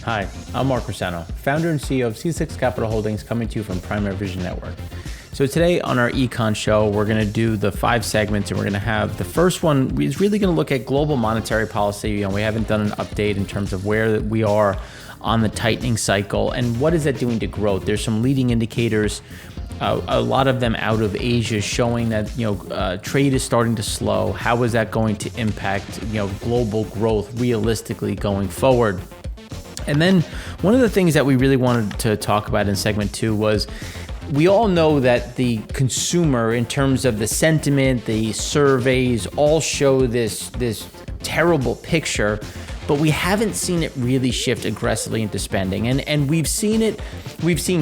Hi, I'm Mark Rossano, founder and CEO of C6 Capital Holdings, coming to you from Primary Vision Network. So today on our Econ show, we're going to do the 5 segments, and we're going to have the first one is really going to look at global monetary policy. We haven't done an update in terms of where we are on the tightening cycle and what is that doing to growth. There's some leading indicators, a lot of them out of Asia, showing that trade is starting to slow. How is that going to impact global growth realistically going forward? And then one of the things that we really wanted to talk about in segment 2 was, we all know that the consumer, in terms of the sentiment, the surveys, all show this terrible picture, but we haven't seen it really shift aggressively into spending. And we've seen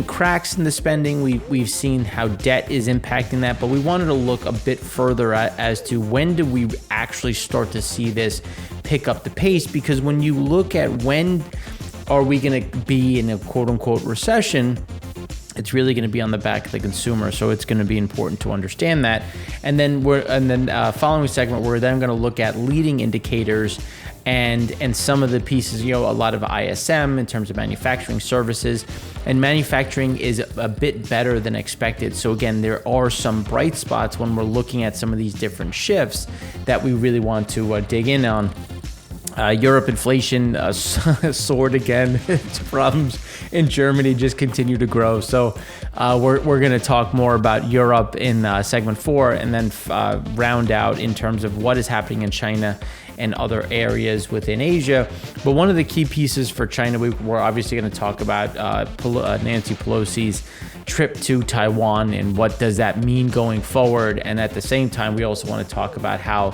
cracks in the spending. We've seen how debt is impacting that, but we wanted to look a bit further as to when do we actually start to see this pick up the pace, because when you look at when are we going to be in a quote-unquote recession, it's really going to be on the back of the consumer. So it's going to be important to understand that. And then following segment, we're then going to look at leading indicators and some of the pieces, a lot of ISM in terms of manufacturing services, and manufacturing is a bit better than expected. So again, there are some bright spots when we're looking at some of these different shifts that we really want to dig in on. Europe inflation soared again. Its problems in Germany just continue to grow. So we're going to talk more about Europe in segment 4, and then round out in terms of what is happening in China and other areas within Asia. But one of the key pieces for China, we're obviously going to talk about Nancy Pelosi's trip to Taiwan and what does that mean going forward. And at the same time, we also want to talk about how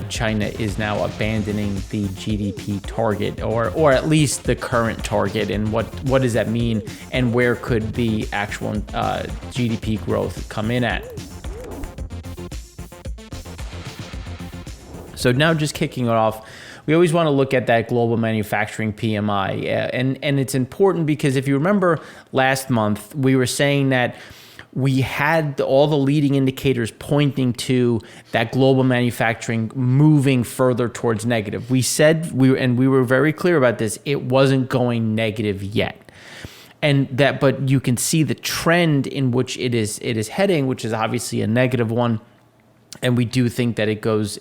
China is now abandoning the GDP target, or at least the current target, and what does that mean, and where could the actual GDP growth come in at. So now, just kicking it off, we always want to look at that global manufacturing PMI, and it's important because if you remember last month, we were saying that we had all the leading indicators pointing to that global manufacturing moving further towards negative. We said we were very clear about this. It wasn't going negative yet. But you can see the trend in which it is heading, which is obviously a negative one. And we do think that it goes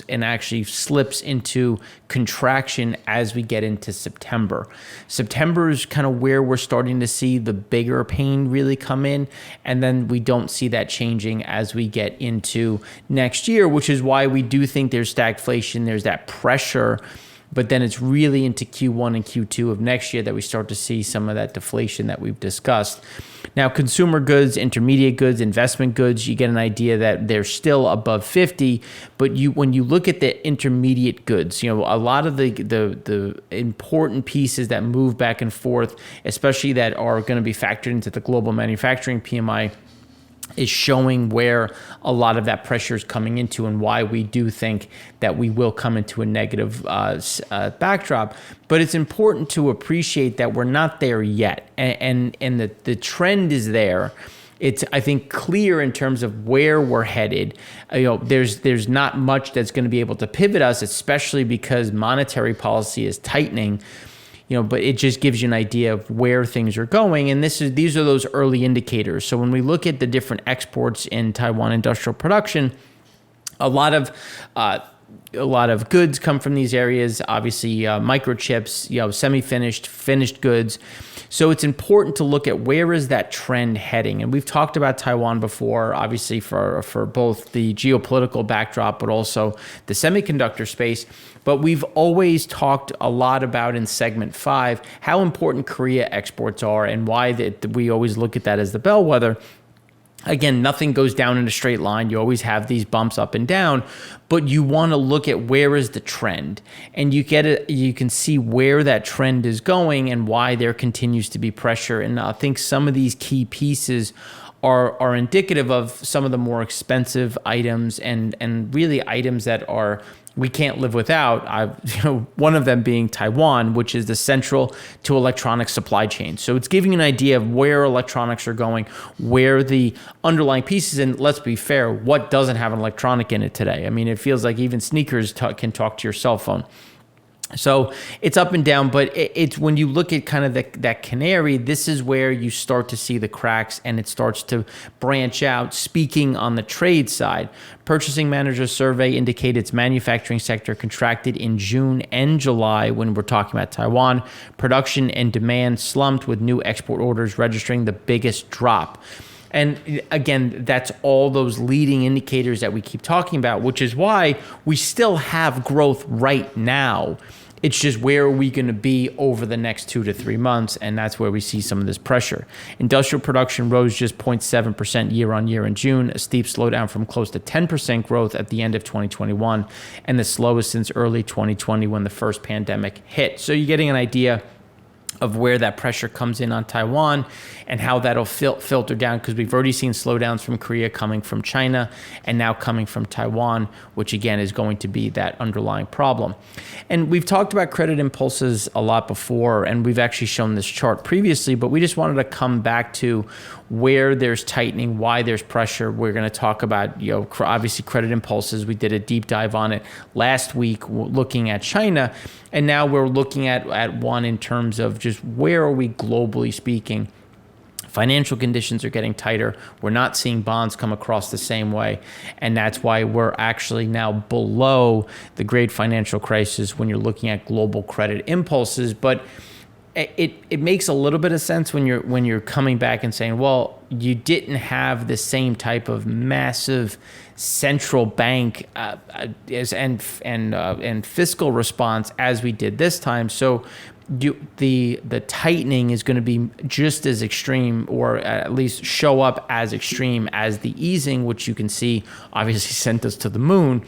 and actually slips into contraction as we get into September. September is kind of where we're starting to see the bigger pain really come in. And then we don't see that changing as we get into next year, which is why we do think there's stagflation, there's that pressure. But then it's really into Q1 and Q2 of next year that we start to see some of that deflation that we've discussed. Now, consumer goods, intermediate goods, investment goods, you get an idea that they're still above 50. But when you look at the intermediate goods, a lot of the important pieces that move back and forth, especially that are going to be factored into the global manufacturing PMI, is showing where a lot of that pressure is coming into, and why we do think that we will come into a negative backdrop. But it's important to appreciate that we're not there yet, and the trend is there. It's, I think, clear in terms of where we're headed. There's not much that's going to be able to pivot us, especially because monetary policy is tightening. But it just gives you an idea of where things are going. And these are those early indicators. So when we look at the different exports in Taiwan industrial production, a lot of goods come from these areas. Obviously, microchips, semi-finished, finished goods. So it's important to look at where is that trend heading. And we've talked about Taiwan before, obviously for both the geopolitical backdrop, but also the semiconductor space. But we've always talked a lot about in segment 5 how important Korea exports are, and why we always look at that as the bellwether. Again, nothing goes down in a straight line. You always have these bumps up and down, but you want to look at where is the trend, and you can see where that trend is going and why there continues to be pressure. And I think some of these key pieces are indicative of some of the more expensive items, and really items that we can't live without. One of them being Taiwan, which is the central to electronic supply chain. So it's giving you an idea of where electronics are going, where the underlying pieces, and let's be fair, what doesn't have an electronic in it today? I mean, it feels like even sneakers can talk to your cell phone. So it's up and down, but it's when you look at kind of that canary, this is where you start to see the cracks and it starts to branch out. Speaking on the trade side, Purchasing Managers Survey indicated its manufacturing sector contracted in June and July when we're talking about Taiwan. Production and demand slumped with new export orders registering the biggest drop. And again, that's all those leading indicators that we keep talking about, which is why we still have growth right now. It's just where are we going to be over the next 2 to 3 months, and that's where we see some of this pressure. Industrial production rose just 0.7% year on year in June, a steep slowdown from close to 10% growth at the end of 2021, and the slowest since early 2020 when the first pandemic hit. So you're getting an idea of where that pressure comes in on Taiwan and how that'll filter down, because we've already seen slowdowns from Korea coming from China and now coming from Taiwan, which again is going to be that underlying problem. And we've talked about credit impulses a lot before, and we've actually shown this chart previously, but we just wanted to come back to where there's tightening, why there's pressure. We're going to talk about, obviously credit impulses. We did a deep dive on it last week looking at China, and now we're looking at one in terms of just where are we globally speaking. Financial conditions are getting tighter. We're not seeing bonds come across the same way. And that's why we're actually now below the great financial crisis when you're looking at global credit impulses. But it makes a little bit of sense when you're coming back and saying, well, you didn't have the same type of massive central bank and fiscal response as we did this time. So the tightening is going to be just as extreme, or at least show up as extreme as the easing, which you can see obviously sent us to the moon.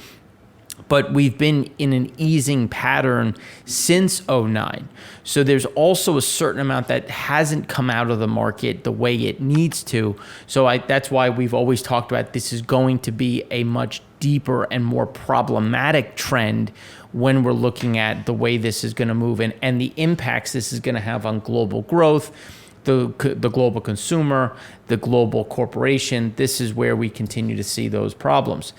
But we've been in an easing pattern since 2009. So there's also a certain amount that hasn't come out of the market the way it needs to. So that's why we've always talked about this is going to be a much deeper and more problematic trend when we're looking at the way this is going to move and the impacts this is going to have on global growth, the global consumer, the global corporation. This is where we continue to see those problems.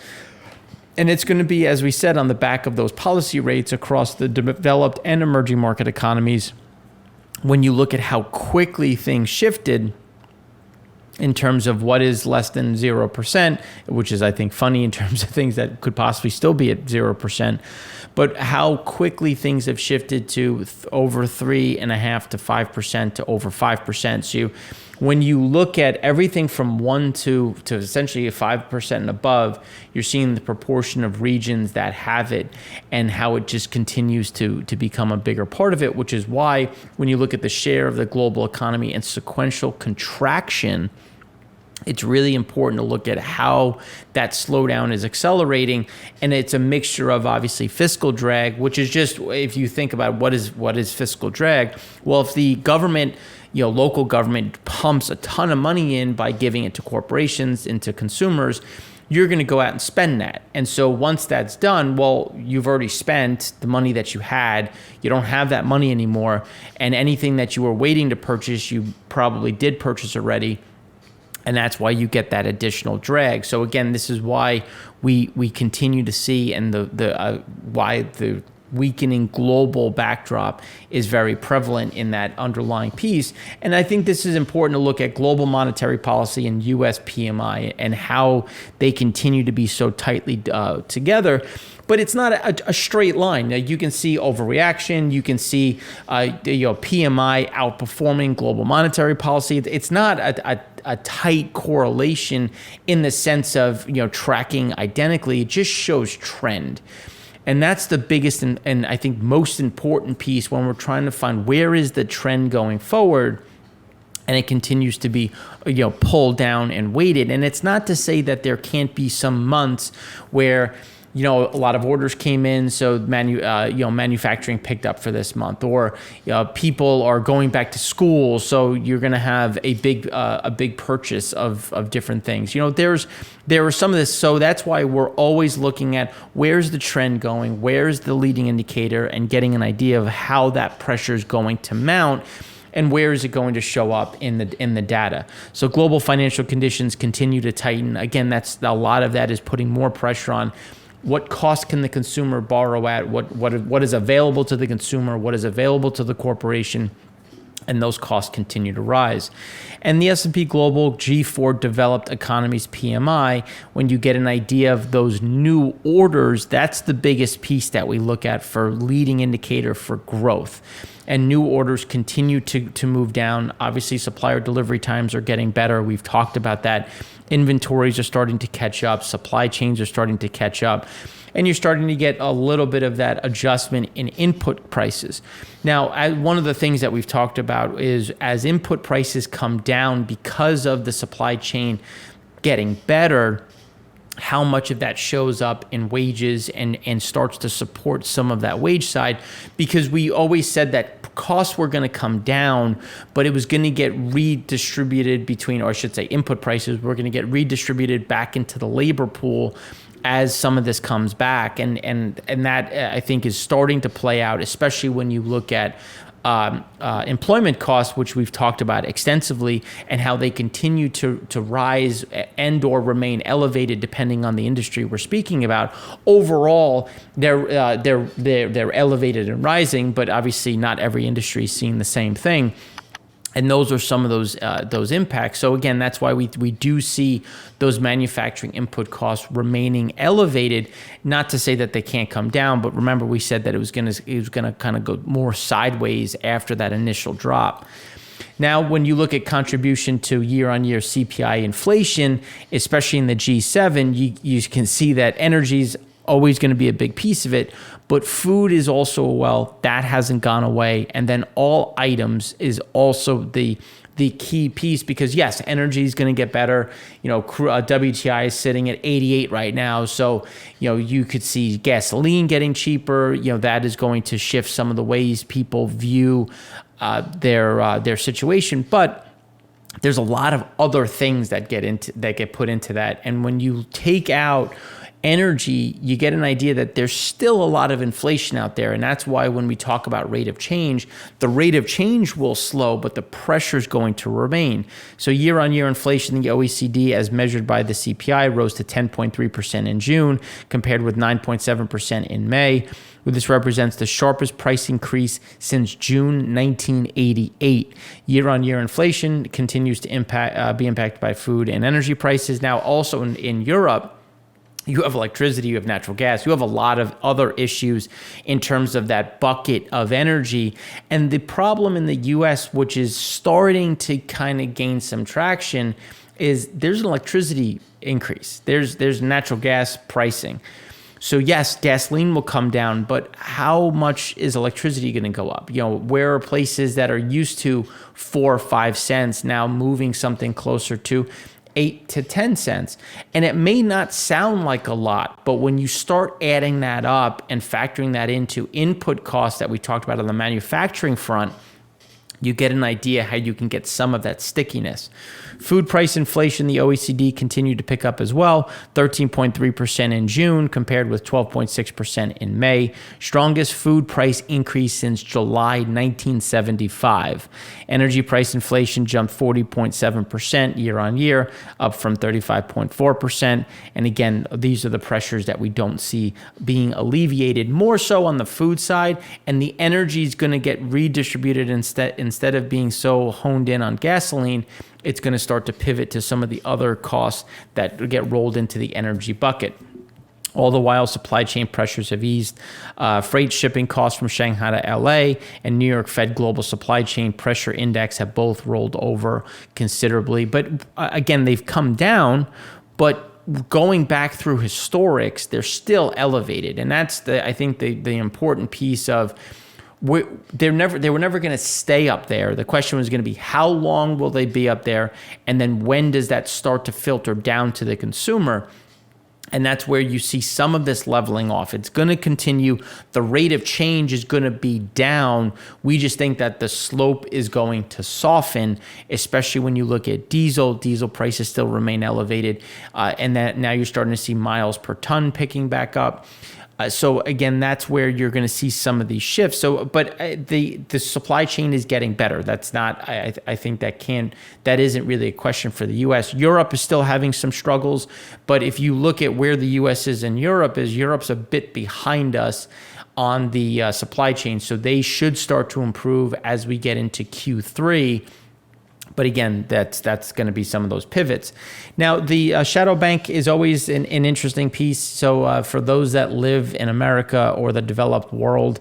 And it's going to be, as we said, on the back of those policy rates across the developed and emerging market economies. When you look at how quickly things shifted in terms of what is less than 0%, which is, I think, funny in terms of things that could possibly still be at 0%, but how quickly things have shifted to over 3.5% to 5% to over 5%. So when you look at everything from 1 to essentially 5% and above, you're seeing the proportion of regions that have it and how it just continues to become a bigger part of it, which is why when you look at the share of the global economy and sequential contraction, it's really important to look at how that slowdown is accelerating. And it's a mixture of obviously fiscal drag, which is just, if you think about what is fiscal drag, well, if the government, local government pumps a ton of money in by giving it to corporations, into consumers, you're going to go out and spend that. And so once that's done, well, you've already spent the money that you had. You don't have that money anymore. And anything that you were waiting to purchase, you probably did purchase already. And that's why you get that additional drag. So again, this is why we continue to see, and why the weakening global backdrop is very prevalent in that underlying piece. And I think this is important to look at global monetary policy and U.S. PMI and how they continue to be so tightly together. But it's not a straight line. Now, you can see overreaction. You can see PMI outperforming global monetary policy. It's not a tight correlation in the sense of tracking identically. It just shows trend. And that's the biggest and I think most important piece when we're trying to find where is the trend going forward. And it continues to be pulled down and weighted. And it's not to say that there can't be some months where a lot of orders came in, so manufacturing picked up for this month, or people are going back to school, so you're going to have a big purchase of different things. There are some of this, so that's why we're always looking at where's the trend going, where's the leading indicator, and getting an idea of how that pressure is going to mount. And where is it going to show up in the data? So global financial conditions continue to tighten. Again, that's a lot of that is putting more pressure on what cost can the consumer borrow at, what is available to the consumer, what is available to the corporation, and those costs continue to rise. And the S&P Global G4 Developed Economies PMI, when you get an idea of those new orders, that's the biggest piece that we look at for leading indicator for growth. And new orders continue to move down. Obviously, supplier delivery times are getting better. We've talked about that. Inventories are starting to catch up. Supply chains are starting to catch up. And you're starting to get a little bit of that adjustment in input prices. Now, one of the things that we've talked about is as input prices come down because of the supply chain getting better, how much of that shows up in wages and starts to support some of that wage side, because we always said that costs were going to come down, but it was going to get redistributed between, or I should say input prices were going to get redistributed back into the labor pool as some of this comes back. And that I think is starting to play out, especially when you look at employment costs, which we've talked about extensively, and how they continue to rise and or remain elevated depending on the industry we're speaking about. Overall, they're elevated and rising, but obviously not every industry is seeing the same thing. And those are some of those impacts. So again, that's why we do see those manufacturing input costs remaining elevated. Not to say that they can't come down, but remember we said that it was gonna kind of go more sideways after that initial drop. Now, when you look at contribution to year-on-year CPI inflation, especially in the G7, you can see that energy's always going to be a big piece of it, but food is also, well, that hasn't gone away. And then all items is also the key piece, because yes, energy is going to get better. WTI is sitting at 88 right now. So, you could see gasoline getting cheaper. That is going to shift some of the ways people view their situation. But there's a lot of other things that get put into that. And when you take out energy, you get an idea that there's still a lot of inflation out there. And that's why when we talk about rate of change, the rate of change will slow, but the pressure is going to remain. So year-on-year inflation in the OECD, as measured by the CPI, rose to 10.3% in June, compared with 9.7% in May. This represents the sharpest price increase since June 1988. Year-on-year inflation continues to be impacted by food and energy prices. Now, also in Europe, you have electricity, you have natural gas, you have a lot of other issues in terms of that bucket of energy. And the problem in the US, which is starting to kind of gain some traction, is there's an electricity increase. There's natural gas pricing. So yes, gasoline will come down, but how much is electricity going to go up? Where are places that are used to 4 or 5 cents now moving something closer to 8 to 10 cents. And it may not sound like a lot, but when you start adding that up and factoring that into input costs that we talked about on the manufacturing front, you get an idea how you can get some of that stickiness. Food price inflation, the OECD continued to pick up as well, 13.3% in June compared with 12.6% in May. Strongest food price increase since July 1975. Energy price inflation jumped 40.7% year on year, up from 35.4%. And again, these are the pressures that we don't see being alleviated, more so on the food side, and the energy is going to get redistributed instead of being so honed in on gasoline. It's going to start to pivot to some of the other costs that get rolled into the energy bucket. All the while, supply chain pressures have eased. Freight shipping costs from Shanghai to LA and New York Fed Global Supply Chain Pressure Index have both rolled over considerably. But again, they've come down, but going back through historics, they're still elevated. And that's I think the important piece of they were never going to stay up there. The question was going to be, how long will they be up there? And then when does that start to filter down to the consumer? And that's where you see some of this leveling off. It's going to continue. The rate of change is going to be down. We just think that the slope is going to soften, especially when you look at diesel. Diesel prices still remain elevated. And that now you're starting to see miles per ton picking back up. So again, that's where you're going to see some of these shifts. So, but the supply chain is getting better. That's not. I think that isn't really a question for the U.S. Europe is still having some struggles, but if you look at where the U.S. is in Europe, Europe's a bit behind us on the supply chain. So they should start to improve as we get into Q3. But again, that's going to be some of those pivots. Now, the shadow bank is always an interesting piece. So for those that live in America or the developed world,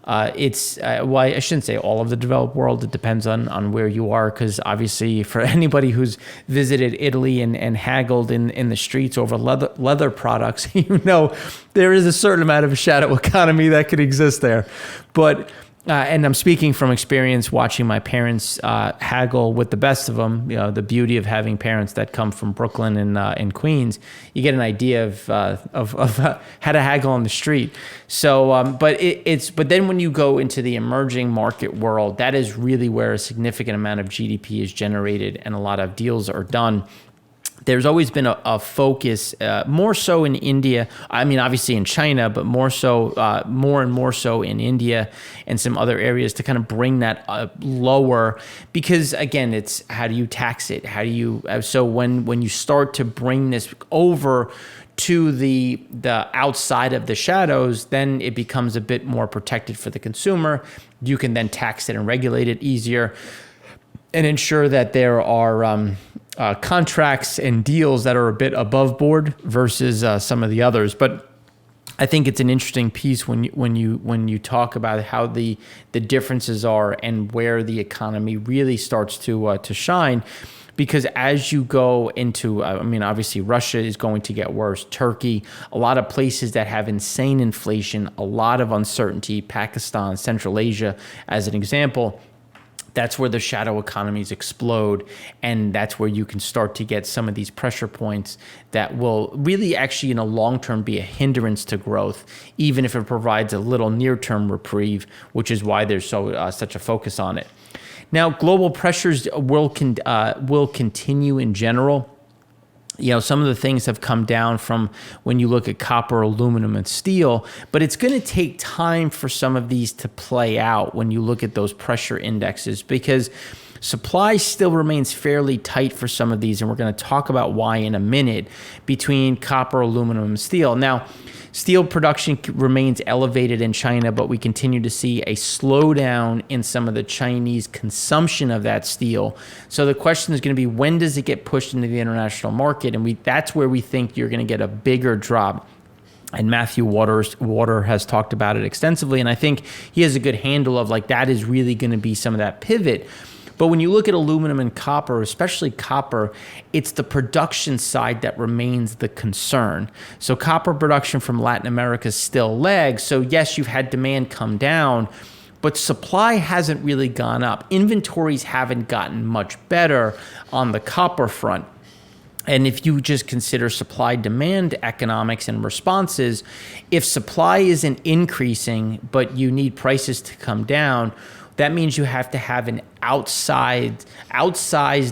it's well, I shouldn't say all of the developed world. It depends on where you are, because obviously for anybody who's visited Italy and haggled in the streets over leather products, there is a certain amount of a shadow economy that could exist there. But and I'm speaking from experience watching my parents haggle with the best of them. The beauty of having parents that come from Brooklyn and Queens, you get an idea of how to haggle on the street. So, but then when you go into the emerging market world, that is really where a significant amount of GDP is generated and a lot of deals are done. There's always been a focus, more so in India. I mean, obviously in China, but more and more so in India and some other areas to kind of bring that lower. Because again, it's how do you tax it? How do you? So when you start to bring this over to the outside of the shadows, then it becomes a bit more protected for the consumer. You can then tax it and regulate it easier, and ensure that there are contracts and deals that are a bit above board versus some of the others. But I think it's an interesting piece when you talk about how the differences are and where the economy really starts to shine. Because as you go into, obviously Russia is going to get worse. Turkey, a lot of places that have insane inflation, a lot of uncertainty. Pakistan, Central Asia, as an example. That's where the shadow economies explode, and that's where you can start to get some of these pressure points that will really actually in a long term be a hindrance to growth, even if it provides a little near-term reprieve, which is why there's such a focus on it. Now, global pressures will continue in general. Some of the things have come down from when you look at copper, aluminum, and steel, but it's going to take time for some of these to play out when you look at those pressure indexes, because supply still remains fairly tight for some of these, and we're going to talk about why in a minute, between copper, aluminum, and steel. Now, steel production remains elevated in China, but we continue to see a slowdown in some of the Chinese consumption of that steel. So the question is going to be, when does it get pushed into the international market? And that's where we think you're going to get a bigger drop. And Matthew Water has talked about it extensively, and I think he has a good handle of that is really going to be some of that pivot. But when you look at aluminum and copper, especially copper, it's the production side that remains the concern. So copper production from Latin America still lags. So yes, you've had demand come down, but supply hasn't really gone up. Inventories haven't gotten much better on the copper front. And if you just consider supply-demand economics and responses, if supply isn't increasing, but you need prices to come down, that means you have to have an outsized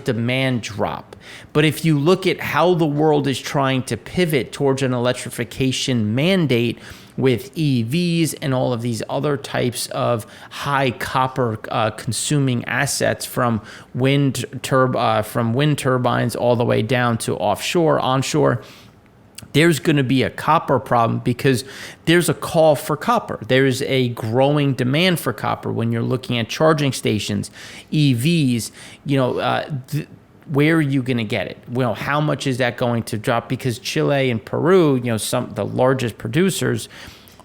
demand drop. But if you look at how the world is trying to pivot towards an electrification mandate with EVs and all of these other types of high copper consuming assets, from wind turbines all the way down to onshore, there's going to be a copper problem, because there's a call for copper. There's a growing demand for copper when you're looking at charging stations, EVs. Where are you going to get it? Well, how much is that going to drop? Because Chile and Peru, the largest producers,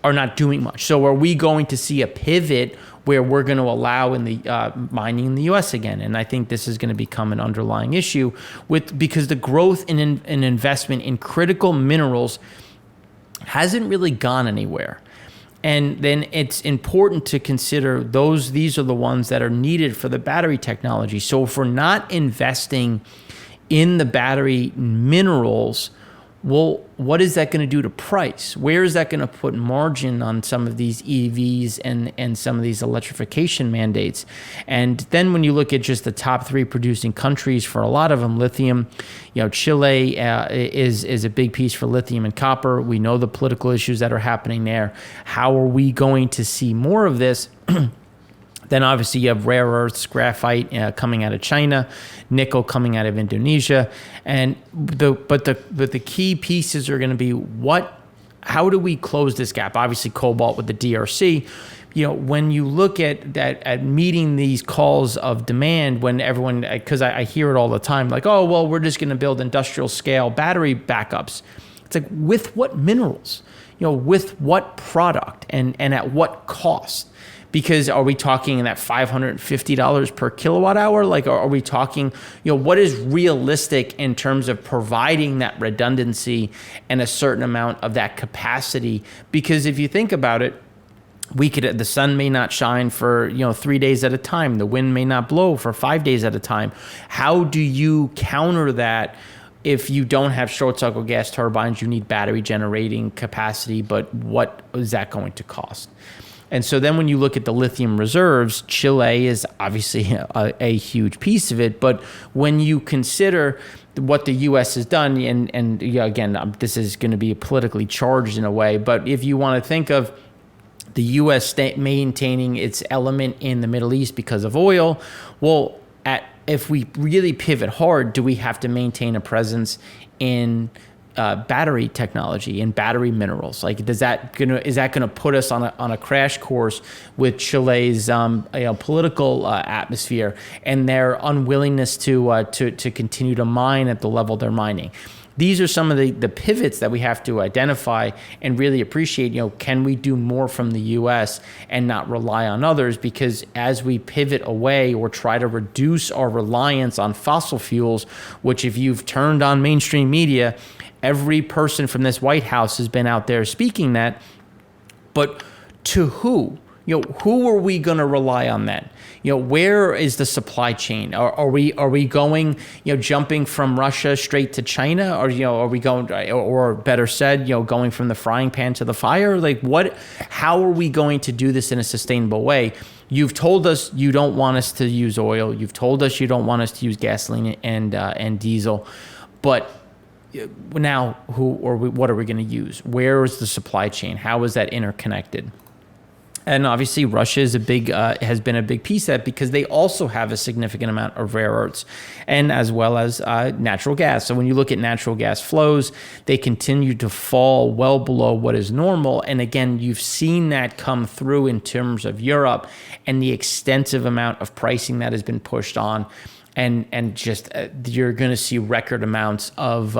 are not doing much. So are we going to see a pivot where we're going to allow in the mining in the U.S. again? And I think this is going to become an underlying issue because the growth in investment in critical minerals hasn't really gone anywhere. And then it's important to consider these are the ones that are needed for the battery technology. So if we're not investing in the battery minerals, Well, what is that going to do to price? Where is that going to put margin on some of these EVs and some of these electrification mandates? And then when you look at just the top 3 producing countries for a lot of them, lithium, Chile is a big piece for lithium and copper. We know the political issues that are happening there. How are we going to see more of this? Then obviously you have rare earths, graphite coming out of China, nickel coming out of Indonesia, and the key pieces are going to be how do we close this gap? Obviously cobalt with the DRC. When you look at meeting these calls of demand, when everyone, because I hear it all the time, like, oh well, we're just going to build industrial scale battery backups. It's like, with what minerals? With what product and at what cost? Because are we talking in that $550 per kilowatt hour? Like, are we talking, what is realistic in terms of providing that redundancy and a certain amount of that capacity? Because if you think about it, the sun may not shine for 3 days at a time. The wind may not blow for 5 days at a time. How do you counter that? If you don't have short cycle gas turbines, you need battery generating capacity, but what is that going to cost? And so then when you look at the lithium reserves, Chile is obviously a huge piece of it. But when you consider what the U.S. has done, and again, this is going to be politically charged in a way, but if you want to think of the U.S. state maintaining its element in the Middle East because of oil, well, if we really pivot hard, do we have to maintain a presence in battery technology and battery minerals? Like, is that gonna put us on a crash course with Chile's political atmosphere and their unwillingness to continue to mine at the level they're mining? These are some of the pivots that we have to identify and really appreciate. Can we do more from the U.S. and not rely on others? Because as we pivot away or try to reduce our reliance on fossil fuels, which if you've turned on mainstream media, every person from this White House has been out there speaking that. But to who? Who are we going to rely on then? Where is the supply chain? Are we going, jumping from Russia straight to China? Or, are we going, or better said, going from the frying pan to the fire? Like, how are we going to do this in a sustainable way? You've told us you don't want us to use oil. You've told us you don't want us to use gasoline and diesel. But now, what are we going to use? Where is the supply chain? How is that interconnected? And obviously, Russia is has been a big piece of that because they also have a significant amount of rare earths, and as well as natural gas. So when you look at natural gas flows, they continue to fall well below what is normal. And again, you've seen that come through in terms of Europe and the extensive amount of pricing that has been pushed on. And just you're going to see record amounts of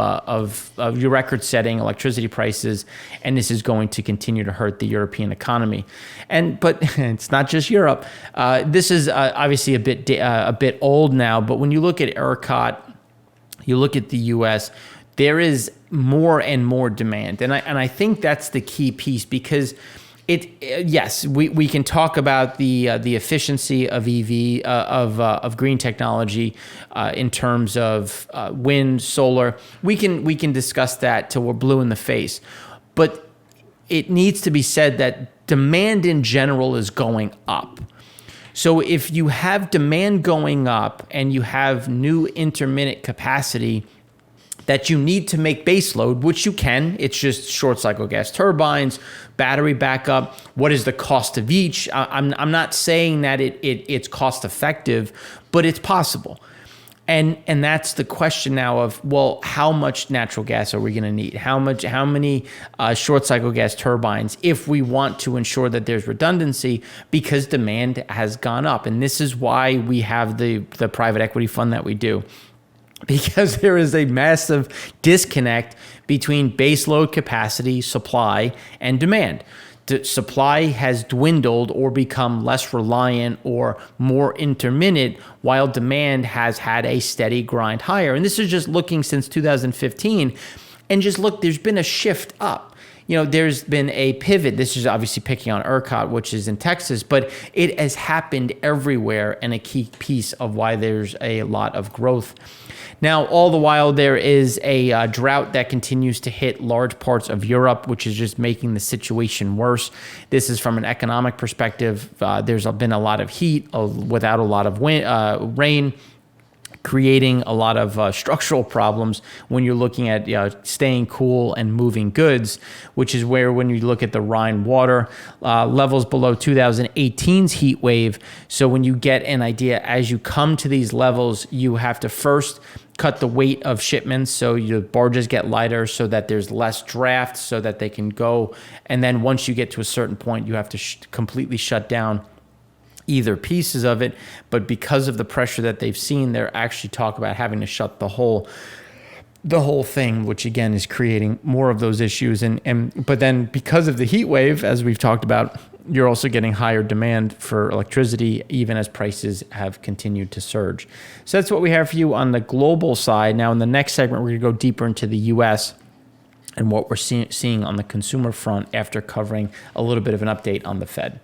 your record-setting electricity prices, and this is going to continue to hurt the European economy. But it's not just Europe. This is obviously a bit old now. But when you look at ERCOT, you look at the U.S., there is more and more demand, and I think that's the key piece because. Yes, we can talk about the efficiency of EV of green technology in terms of wind, solar. We can discuss that till we're blue in the face, but it needs to be said that demand in general is going up. So if you have demand going up and you have new intermittent capacity that you need to make baseload, which you can. It's just short cycle gas turbines, battery backup. What is the cost of each? I'm not saying that it's cost effective, but it's possible. And that's the question now of, well, how much natural gas are we going to need? How many short cycle gas turbines if we want to ensure that there's redundancy because demand has gone up. And this is why we have the private equity fund that we do. Because there is a massive disconnect between baseload capacity, supply, and demand. The supply has dwindled or become less reliant or more intermittent, while demand has had a steady grind higher. And this is just looking since 2015. And just look, there's been a shift up. there's been a pivot. This is obviously picking on ERCOT, which is in Texas, but it has happened everywhere, and a key piece of why there's a lot of growth. Now, all the while, there is a drought that continues to hit large parts of Europe, which is just making the situation worse. This is from an economic perspective. There's been a lot of heat without a lot of rain, creating a lot of structural problems when you're looking at staying cool and moving goods, which is where when you look at the Rhine water levels below 2018's heat wave. So when you get an idea, as you come to these levels, you have to first cut the weight of shipments so your barges get lighter so that there's less draft so that they can go. And then once you get to a certain point, you have to completely shut down either pieces of it. But because of the pressure that they've seen, they're actually talk about having to shut the whole thing, which again is creating more of those issues. But then because of the heat wave, as we've talked about, you're also getting higher demand for electricity, even as prices have continued to surge. So that's what we have for you on the global side. Now, in the next segment, we're going to go deeper into the U.S. and what we're seeing on the consumer front after covering a little bit of an update on the Fed.